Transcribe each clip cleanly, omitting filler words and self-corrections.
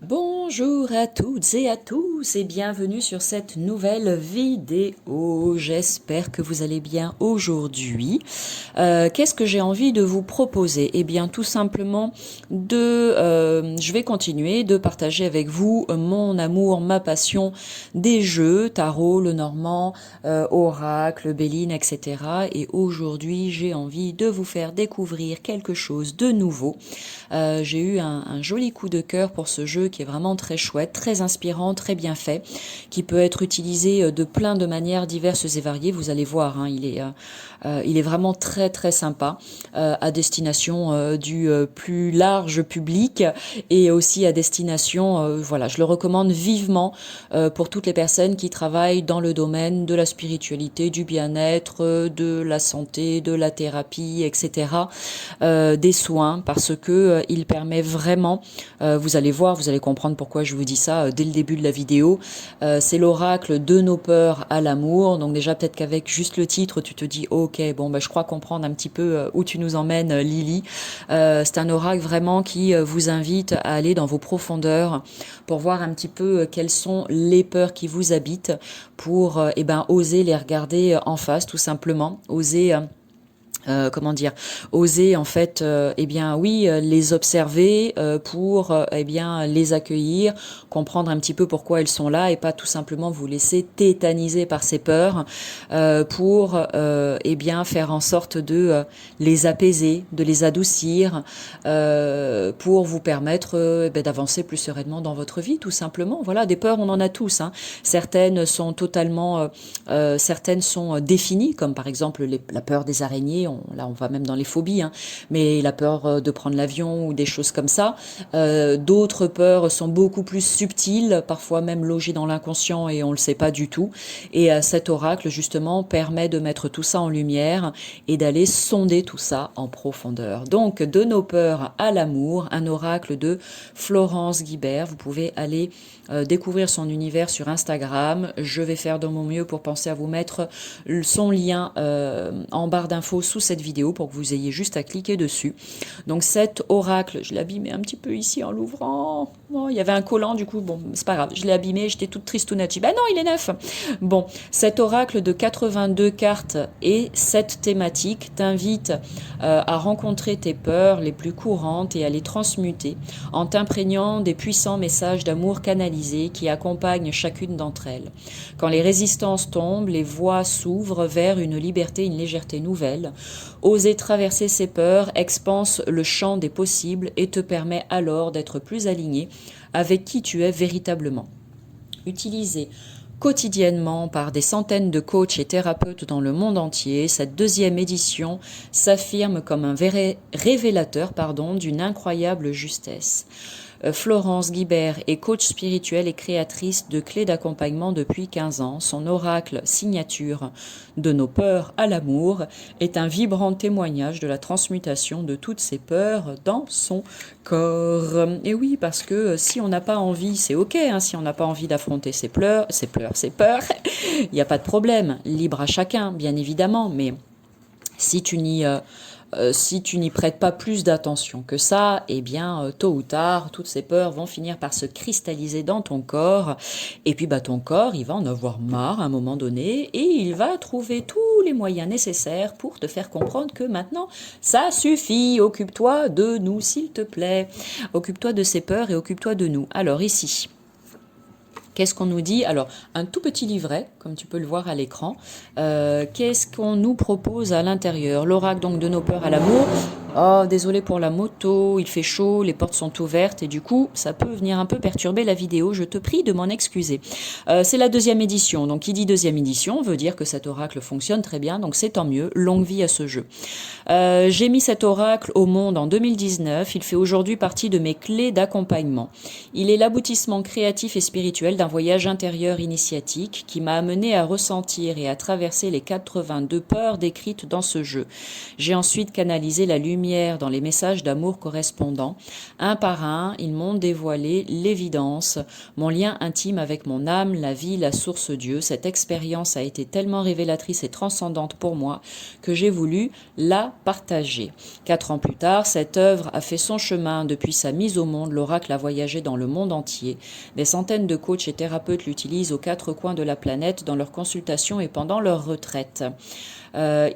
Bonjour à toutes et à tous et bienvenue sur cette nouvelle vidéo. J'espère que vous allez bien aujourd'hui. Qu'est-ce que j'ai envie de vous proposer? Eh bien, tout simplement je vais continuer de partager avec vous mon amour, ma passion des jeux, tarot, le normand, oracle, béline, etc. Et aujourd'hui, j'ai envie de vous faire découvrir quelque chose de nouveau. J'ai eu un joli coup de cœur pour ce jeu qui est vraiment très chouette, très inspirant, très bien fait, qui peut être utilisé de plein de manières diverses et variées. Vous allez voir, hein, il est vraiment très très sympa à destination du plus large public et aussi à destination, voilà, je le recommande vivement pour toutes les personnes qui travaillent dans le domaine de la spiritualité, du bien-être, de la santé, de la thérapie, etc., des soins, parce que il permet vraiment, vous allez voir, vous allez comprendre pourquoi je vous dis ça dès le début de la vidéo. C'est l'oracle de nos peurs à l'amour. Donc déjà peut-être qu'avec juste le titre, tu te dis ok, bon je crois comprendre un petit peu où tu nous emmènes, Lily. C'est un oracle vraiment qui vous invite à aller dans vos profondeurs pour voir un petit peu quelles sont les peurs qui vous habitent, pour oser les regarder en face, tout simplement, oser comment dire, oser en fait, les observer pour les accueillir, comprendre un petit peu pourquoi elles sont là et pas tout simplement vous laisser tétaniser par ces peurs pour faire en sorte de les apaiser, de les adoucir pour vous permettre d'avancer plus sereinement dans votre vie, tout simplement. Voilà, des peurs on en a tous, hein. Certaines sont totalement certaines sont définies, comme par exemple la peur des araignées. Là, on va même dans les phobies, hein, mais la peur de prendre l'avion ou des choses comme ça. D'autres peurs sont beaucoup plus subtiles, parfois même logées dans l'inconscient et on le sait pas du tout. Et cet oracle, justement, permet de mettre tout ça en lumière et d'aller sonder tout ça en profondeur. Donc, de nos peurs à l'amour, un oracle de Florence Guibert. Vous pouvez aller découvrir son univers sur Instagram. Je vais faire de mon mieux pour penser à vous mettre son lien en barre d'infos sous cette vidéo pour que vous ayez juste à cliquer dessus. Donc cet oracle, je l'ai abîmé un petit peu ici en l'ouvrant. Oh, il y avait un collant, du coup, bon, c'est pas grave. Je l'ai abîmé, j'étais toute tristounatie. Ben non, il est neuf. Bon, cet oracle de 82 cartes et 7 thématiques t'invite à rencontrer tes peurs les plus courantes et à les transmuter en t'imprégnant des puissants messages d'amour canalisés qui accompagnent chacune d'entre elles. Quand les résistances tombent, les voies s'ouvrent vers une liberté, une légèreté nouvelle. Oser traverser ces peurs expanse le champ des possibles et te permet alors d'être plus aligné avec qui tu es véritablement. Utilisé quotidiennement par des centaines de coachs et thérapeutes dans le monde entier, cette deuxième édition s'affirme comme un révélateur d'une incroyable justesse. Florence Guibert est coach spirituelle et créatrice de clés d'accompagnement depuis 15 ans. Son oracle signature de nos peurs à l'amour est un vibrant témoignage de la transmutation de toutes ces peurs dans son corps. Et oui, parce que si on n'a pas envie, c'est ok, hein, si on n'a pas envie d'affronter ses peurs, il n'y a pas de problème. Libre à chacun, bien évidemment, mais si tu n'y prêtes pas plus d'attention que ça, eh bien, tôt ou tard, toutes ces peurs vont finir par se cristalliser dans ton corps. Et puis, ton corps, il va en avoir marre à un moment donné et il va trouver tous les moyens nécessaires pour te faire comprendre que maintenant, ça suffit. Occupe-toi de nous, s'il te plaît. Occupe-toi de ces peurs et occupe-toi de nous. Alors, ici, qu'est-ce qu'on nous dit? Alors, un tout petit livret, comme tu peux le voir à l'écran. Qu'est-ce qu'on nous propose à l'intérieur? L'oracle donc de nos peurs à l'amour. Oh, désolé pour la moto, il fait chaud, les portes sont ouvertes et du coup, ça peut venir un peu perturber la vidéo. Je te prie de m'en excuser. C'est la deuxième édition. Donc, qui dit deuxième édition veut dire que cet oracle fonctionne très bien. Donc, c'est tant mieux. Longue vie à ce jeu. J'ai mis cet oracle au monde en 2019. Il fait aujourd'hui partie de mes clés d'accompagnement. Il est l'aboutissement créatif et spirituel d'un voyage intérieur initiatique qui m'a amené à ressentir et à traverser les 82 peurs décrites dans ce jeu. J'ai ensuite canalisé la lumière lumière dans les messages d'amour correspondants. Un par un, ils m'ont dévoilé l'évidence, mon lien intime avec mon âme, la vie, la source Dieu. Cette expérience a été tellement révélatrice et transcendante pour moi que j'ai voulu la partager. 4 ans plus tard, cette œuvre a fait son chemin depuis sa mise au monde. L'oracle a voyagé dans le monde entier. Des centaines de coachs et thérapeutes l'utilisent aux 4 coins de la planète dans leurs consultations et pendant leurs retraites.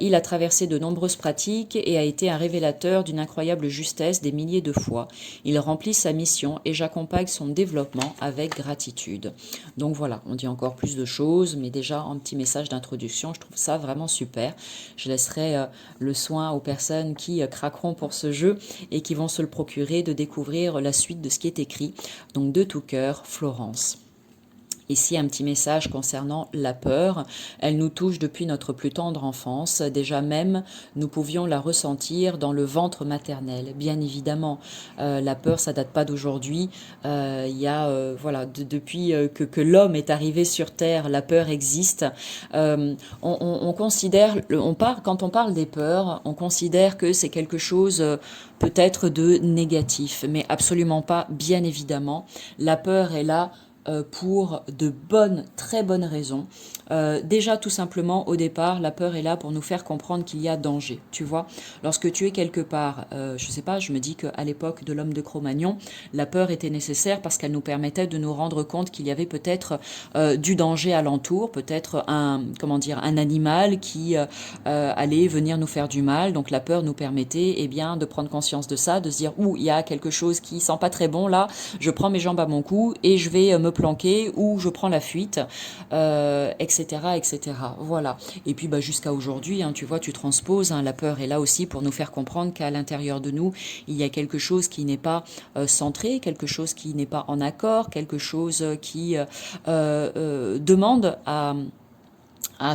Il a traversé de nombreuses pratiques et a été un révélateur d'une incroyable justesse des milliers de fois. Il remplit sa mission et j'accompagne son développement avec gratitude. Donc voilà, on dit encore plus de choses, mais déjà un petit message d'introduction, je trouve ça vraiment super. Je laisserai le soin aux personnes qui craqueront pour ce jeu et qui vont se le procurer de découvrir la suite de ce qui est écrit. Donc de tout cœur, Florence. Ici, un petit message concernant la peur. Elle nous touche depuis notre plus tendre enfance. Déjà même, nous pouvions la ressentir dans le ventre maternel. Bien évidemment, la peur, ça date pas d'aujourd'hui. Il y a, voilà, depuis que l'homme est arrivé sur Terre, la peur existe. On considère, quand on parle des peurs, on considère que c'est quelque chose peut-être de négatif, mais absolument pas, bien évidemment. La peur est là pour de bonnes, très bonnes raisons. Déjà, tout simplement, au départ, la peur est là pour nous faire comprendre qu'il y a danger. Tu vois, lorsque tu es quelque part, je sais pas, je me dis qu'à l'époque de l'homme de Cro-Magnon, la peur était nécessaire parce qu'elle nous permettait de nous rendre compte qu'il y avait peut-être du danger alentour, peut-être un animal qui allait venir nous faire du mal. Donc la peur nous permettait, eh bien, de prendre conscience de ça, de se dire, il y a quelque chose qui sent pas très bon là, je prends mes jambes à mon cou et je vais me planquer ou je prends la fuite, etc., etc. Voilà. Et puis jusqu'à aujourd'hui, tu vois, tu transposes, la peur est là aussi pour nous faire comprendre qu'à l'intérieur de nous, il y a quelque chose qui n'est pas centré, quelque chose qui n'est pas en accord, quelque chose qui demande à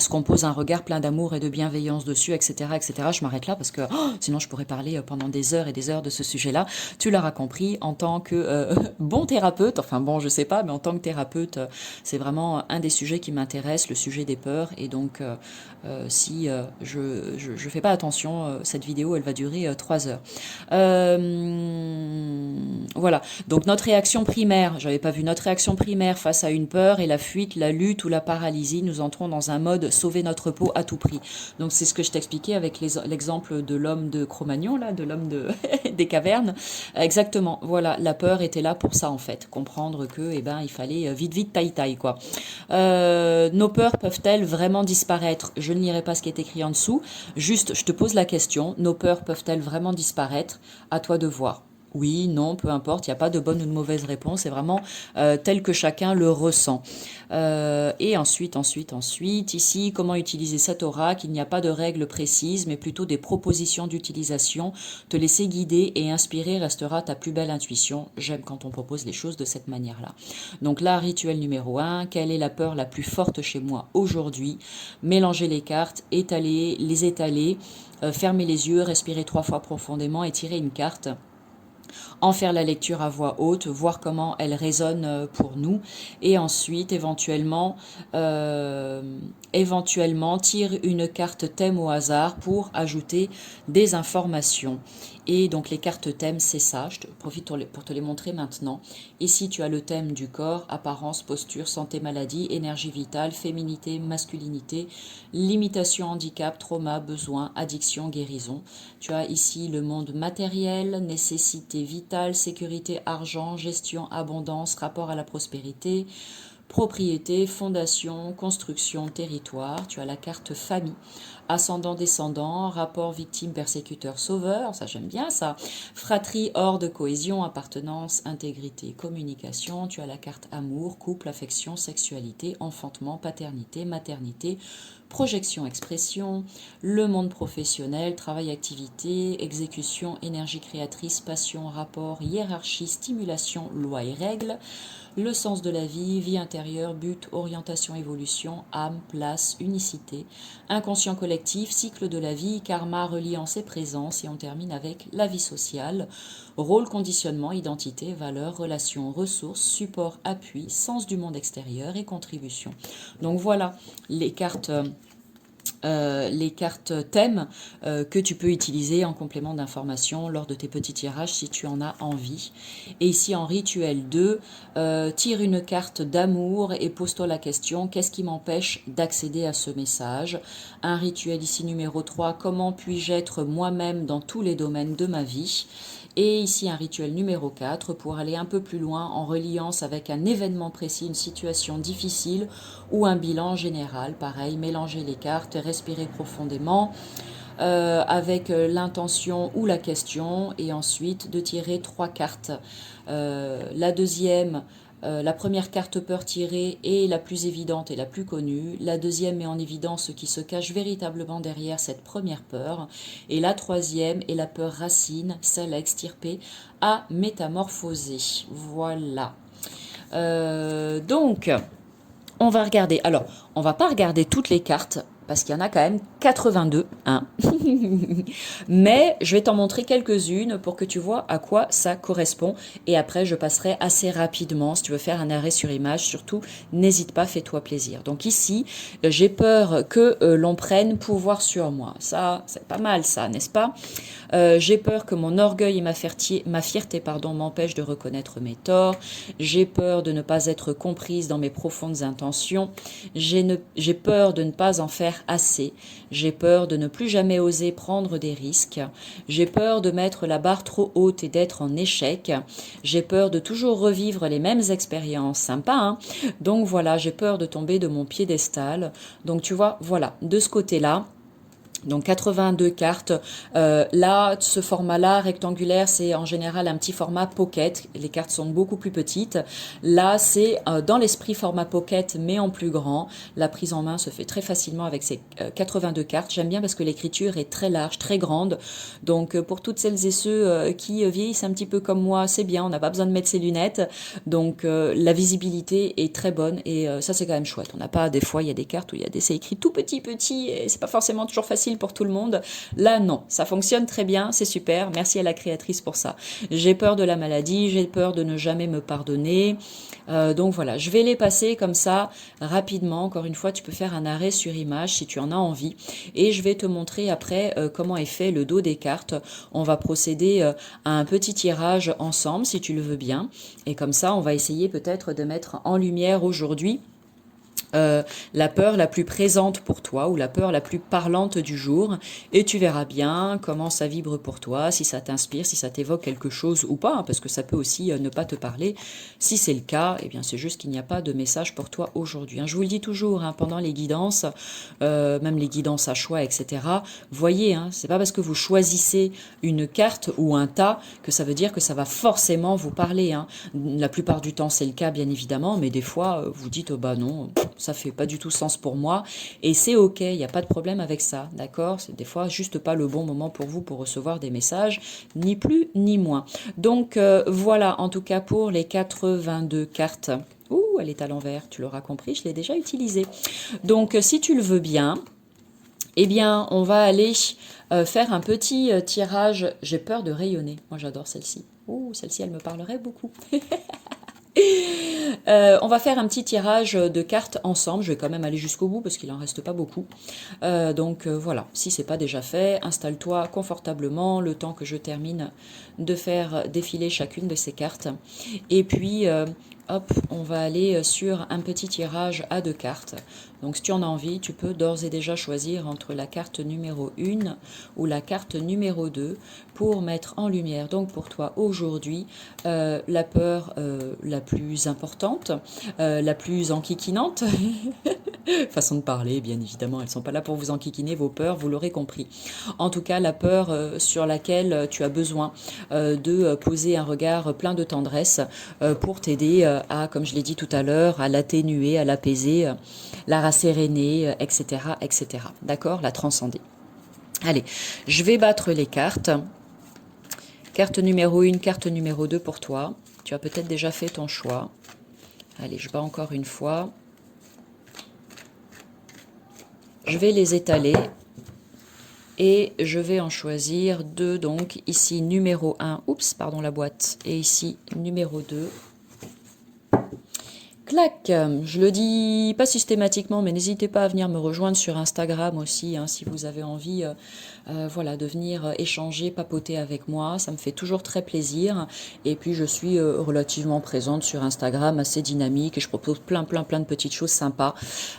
ce qu'on pose un regard plein d'amour et de bienveillance dessus, etc., etc. Je m'arrête là parce que sinon je pourrais parler pendant des heures et des heures de ce sujet-là. Tu l'auras compris, en tant que bon thérapeute, enfin bon, je sais pas, mais en tant que thérapeute, c'est vraiment un des sujets qui m'intéresse, le sujet des peurs. Et donc, si je fais pas attention, cette vidéo, elle va durer 3 heures. Voilà. Donc notre réaction primaire, j'avais pas vu notre réaction primaire face à une peur et la fuite, la lutte ou la paralysie, nous entrons dans un mode sauver notre peau à tout prix. Donc c'est ce que je t'expliquais avec l'exemple de l'homme de Cro-Magnon, là, de l'homme des cavernes. Exactement. Voilà, la peur était là pour ça en fait, comprendre que, il fallait vite taille quoi. Nos peurs peuvent-elles vraiment disparaître? Je ne lirai pas ce qui est écrit en dessous. Juste, je te pose la question. Nos peurs peuvent-elles vraiment disparaître? À toi de voir. Oui, non, peu importe, il n'y a pas de bonne ou de mauvaise réponse, c'est vraiment tel que chacun le ressent. Et ensuite, ici, comment utiliser cet oracle? Il n'y a pas de règles précises, mais plutôt des propositions d'utilisation. Te laisser guider et inspirer restera ta plus belle intuition. J'aime quand on propose les choses de cette manière-là. Donc là, rituel numéro 1, quelle est la peur la plus forte chez moi aujourd'hui? Mélanger les cartes, les étaler, fermer les yeux, respirer 3 fois profondément et tirer une carte. En faire la lecture à voix haute, voir comment elle résonne pour nous, et ensuite éventuellement tire une carte thème au hasard pour ajouter des informations. Et donc les cartes thèmes, c'est ça, je profite pour te les montrer maintenant. Ici tu as le thème du corps, apparence, posture, santé, maladie, énergie vitale, féminité, masculinité, limitation, handicap, trauma, besoin, addiction, guérison. Tu as ici le monde matériel, nécessité vitale, sécurité, argent, gestion, abondance, rapport à la prospérité, propriété, fondation, construction, territoire. Tu as la carte famille, ascendant-descendant, rapport victime-persécuteur-sauveur, ça j'aime bien ça, fratrie, horde, cohésion, appartenance, intégrité, communication. Tu as la carte amour, couple, affection, sexualité, enfantement, paternité, maternité, projection, expression, le monde professionnel, travail, activité, exécution, énergie créatrice, passion, rapport, hiérarchie, stimulation, loi et règles, le sens de la vie, vie intérieure, but, orientation, évolution, âme, place, unicité, inconscient collectif, cycle de la vie, karma, reliance et présence, et on termine avec la vie sociale, rôle, conditionnement, identité, valeurs, relations, ressources, support, appui, sens du monde extérieur et contribution. Donc voilà les cartes les cartes thèmes que tu peux utiliser en complément d'information lors de tes petits tirages si tu en as envie. Et ici en rituel 2, tire une carte d'amour et pose-toi la question, qu'est-ce qui m'empêche d'accéder à ce message? Un rituel ici numéro 3, comment puis-je être moi-même dans tous les domaines de ma vie? Et ici un rituel numéro 4 pour aller un peu plus loin en reliance avec un événement précis, une situation difficile ou un bilan général. Pareil, mélanger les cartes, respirer profondément avec l'intention ou la question et ensuite de tirer 3 cartes. La première carte peur tirée est la plus évidente et la plus connue. La deuxième met en évidence ce qui se cache véritablement derrière cette première peur. Et la troisième est la peur racine, celle à extirper, à métamorphoser. Voilà. Donc, on va regarder. Alors, on va pas regarder toutes les cartes parce qu'il y en a quand même 82, hein. Mais je vais t'en montrer quelques-unes pour que tu vois à quoi ça correspond. Et après, je passerai assez rapidement. Si tu veux faire un arrêt sur image, surtout, n'hésite pas, fais-toi plaisir. Donc ici, j'ai peur que l'on prenne pouvoir sur moi. Ça, c'est pas mal ça, n'est-ce pas? J'ai peur que mon orgueil et ma fierté m'empêchent de reconnaître mes torts. J'ai peur de ne pas être comprise dans mes profondes intentions. J'ai peur de ne pas en faire assez. J'ai peur de ne plus jamais oser prendre des risques. J'ai peur de mettre la barre trop haute et d'être en échec. J'ai peur de toujours revivre les mêmes expériences. Sympa, hein? Donc voilà, j'ai peur de tomber de mon piédestal. Donc tu vois, voilà, de ce côté-là. Donc 82 cartes. Là, ce format-là, rectangulaire, c'est en général un petit format pocket. Les cartes sont beaucoup plus petites. Là, c'est dans l'esprit format pocket, mais en plus grand. La prise en main se fait très facilement avec ces 82 cartes. J'aime bien parce que l'écriture est très large, très grande. Donc pour toutes celles et ceux qui vieillissent un petit peu comme moi, c'est bien. On n'a pas besoin de mettre ses lunettes. Donc la visibilité est très bonne et ça, c'est quand même chouette. On n'a pas, des fois, il y a des cartes où c'est écrit tout petit, petit et c'est pas forcément toujours facile pour tout le monde. Là, non, ça fonctionne très bien, c'est super. Merci à la créatrice pour ça. J'ai peur de la maladie, j'ai peur de ne jamais me pardonner. Donc voilà, je vais les passer comme ça rapidement. Encore une fois, tu peux faire un arrêt sur image si tu en as envie. Et je vais te montrer après comment est fait le dos des cartes. On va procéder à un petit tirage ensemble si tu le veux bien. Et comme ça, on va essayer peut-être de mettre en lumière aujourd'hui la peur la plus présente pour toi ou la peur la plus parlante du jour et tu verras bien comment ça vibre pour toi, si ça t'inspire, si ça t'évoque quelque chose ou pas, hein, parce que ça peut aussi ne pas te parler. Si c'est le cas, eh bien c'est juste qu'il n'y a pas de message pour toi aujourd'hui. Hein. Je vous le dis toujours, hein, pendant les guidances, même les guidances à choix, etc. Voyez, hein, c'est pas parce que vous choisissez une carte ou un tas que ça veut dire que ça va forcément vous parler. Hein. La plupart du temps, c'est le cas, bien évidemment, mais des fois, vous dites, oh, bah non, ça fait pas du tout sens pour moi et c'est ok, il n'y a pas de problème avec ça, d'accord? C'est des fois juste pas le bon moment pour vous pour recevoir des messages, ni plus ni moins. Donc voilà en tout cas pour les 82 cartes. Ouh, elle est à l'envers, tu l'auras compris, je l'ai déjà utilisée. Donc si tu le veux bien, eh bien on va aller faire un petit tirage. J'ai peur de rayonner, moi j'adore celle-ci. Ouh, celle-ci elle me parlerait beaucoup. On va faire un petit tirage de cartes ensemble. Je vais quand même aller jusqu'au bout parce qu'il en reste pas beaucoup. Donc voilà, si c'est pas déjà fait, installe-toi confortablement le temps que je termine de faire défiler chacune de ces cartes. Et puis hop, on va aller sur un petit tirage à 2 cartes. Donc si tu en as envie, tu peux d'ores et déjà choisir entre la carte numéro 1 ou la carte numéro 2 pour mettre en lumière, donc pour toi aujourd'hui, la peur la plus importante, la plus enquiquinante. Façon de parler, bien évidemment, elles ne sont pas là pour vous enquiquiner vos peurs, vous l'aurez compris. En tout cas, la peur sur laquelle tu as besoin de poser un regard plein de tendresse pour t'aider à, comme je l'ai dit tout à l'heure, à l'atténuer, à l'apaiser, la rasséréner, etc., etc. D'accord? La transcender. Allez, je vais battre les cartes. Carte numéro 1, carte numéro 2 pour toi. Tu as peut-être déjà fait ton choix. Allez, je bats encore une fois. Je vais les étaler et je vais en choisir 2. Donc ici numéro 1, oups, pardon la boîte, et ici numéro 2. Clac, je le dis pas systématiquement, mais n'hésitez pas à venir me rejoindre sur Instagram aussi, hein, si vous avez envie voilà, de venir échanger, papoter avec moi. Ça me fait toujours très plaisir. Et puis je suis relativement présente sur Instagram, assez dynamique, et je propose plein de petites choses sympas.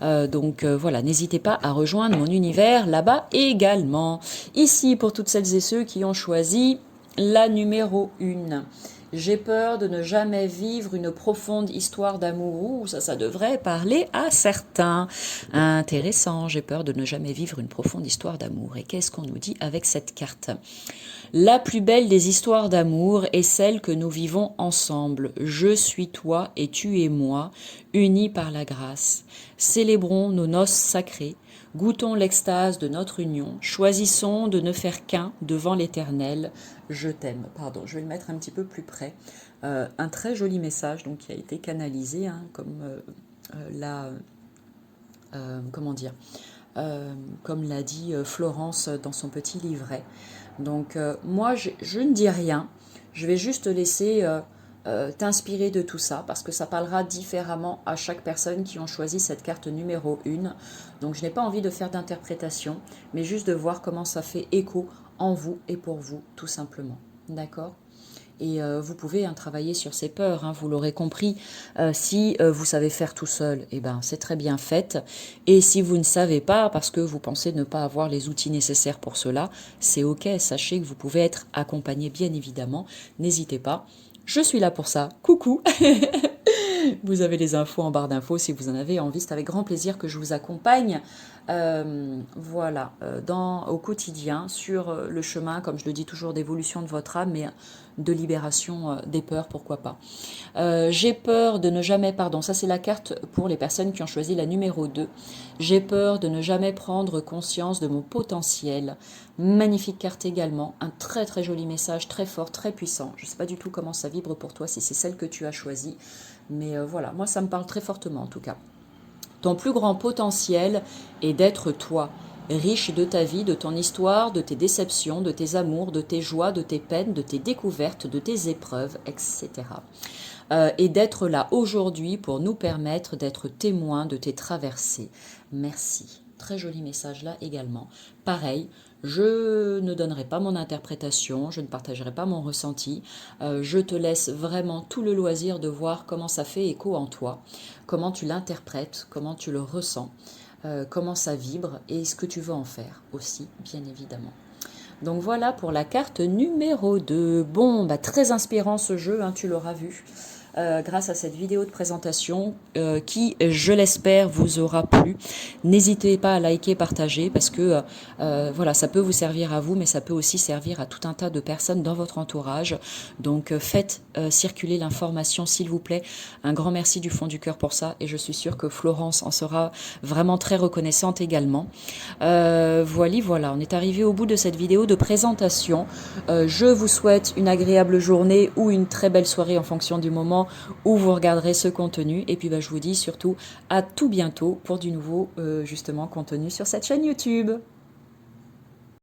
Donc voilà, n'hésitez pas à rejoindre mon univers là-bas également. Ici, pour toutes celles et ceux qui ont choisi la numéro 1. J'ai peur de ne jamais vivre une profonde histoire d'amour. Ouh, ça devrait parler à certains. Intéressant, j'ai peur de ne jamais vivre une profonde histoire d'amour. Et qu'est-ce qu'on nous dit avec cette carte? La plus belle des histoires d'amour est celle que nous vivons ensemble. Je suis toi et tu es moi, unis par la grâce. Célébrons nos noces sacrées. Goûtons l'extase de notre union. Choisissons de ne faire qu'un devant l'Éternel. Je t'aime. Pardon, je vais le mettre un petit peu plus près. Un très joli message donc, qui a été canalisé, hein, comme comment dire, comme l'a dit Florence dans son petit livret. Donc moi, je ne dis rien. Je vais juste te laisser t'inspirer de tout ça parce que ça parlera différemment à chaque personne qui ont choisi cette carte numéro 1. Donc je n'ai pas envie de faire d'interprétation, mais juste de voir comment ça fait écho en vous et pour vous, tout simplement. D'accord ? Et vous pouvez travailler sur ces peurs, hein, vous l'aurez compris. Si vous savez faire tout seul, eh ben, c'est très bien fait. Et si vous ne savez pas, parce que vous pensez ne pas avoir les outils nécessaires pour cela, c'est OK. Sachez que vous pouvez être accompagné, bien évidemment. N'hésitez pas. Je suis là pour ça. Coucou. Vous avez les infos en barre d'infos si vous en avez envie. C'est avec grand plaisir que je vous accompagne voilà, au quotidien, sur le chemin, comme je le dis toujours, d'évolution de votre âme, mais de libération des peurs, pourquoi pas. J'ai peur de ne jamais, pardon, ça c'est la carte pour les personnes qui ont choisi la numéro 2. J'ai peur de ne jamais prendre conscience de mon potentiel. Magnifique carte également, un très joli message, très fort, très puissant. Je ne sais pas du tout comment ça vibre pour toi, si c'est celle que tu as choisie, mais voilà, moi ça me parle très fortement en tout cas. Ton plus grand potentiel est d'être toi, riche de ta vie, de ton histoire, de tes déceptions, de tes amours, de tes joies, de tes peines, de tes découvertes, de tes épreuves, etc. Et d'être là aujourd'hui pour nous permettre d'être témoins de tes traversées. Merci. Très joli message là également. Pareil, je ne donnerai pas mon interprétation, je ne partagerai pas mon ressenti. Je te laisse vraiment tout le loisir de voir comment ça fait écho en toi, comment tu l'interprètes, comment tu le ressens, comment ça vibre et ce que tu veux en faire aussi, bien évidemment. Donc voilà pour la carte numéro 2. Bon, très inspirant ce jeu, hein, tu l'auras vu. Grâce à cette vidéo de présentation qui, je l'espère, vous aura plu. N'hésitez pas à liker, partager parce que voilà, ça peut vous servir à vous, mais ça peut aussi servir à tout un tas de personnes dans votre entourage. Donc faites circuler l'information, s'il vous plaît. Un grand merci du fond du cœur pour ça et je suis sûre que Florence en sera vraiment très reconnaissante également. Voilà, on est arrivé au bout de cette vidéo de présentation. Je vous souhaite une agréable journée ou une très belle soirée en fonction du moment où vous regarderez ce contenu. Et puis je vous dis surtout à tout bientôt pour du nouveau justement contenu sur cette chaîne YouTube.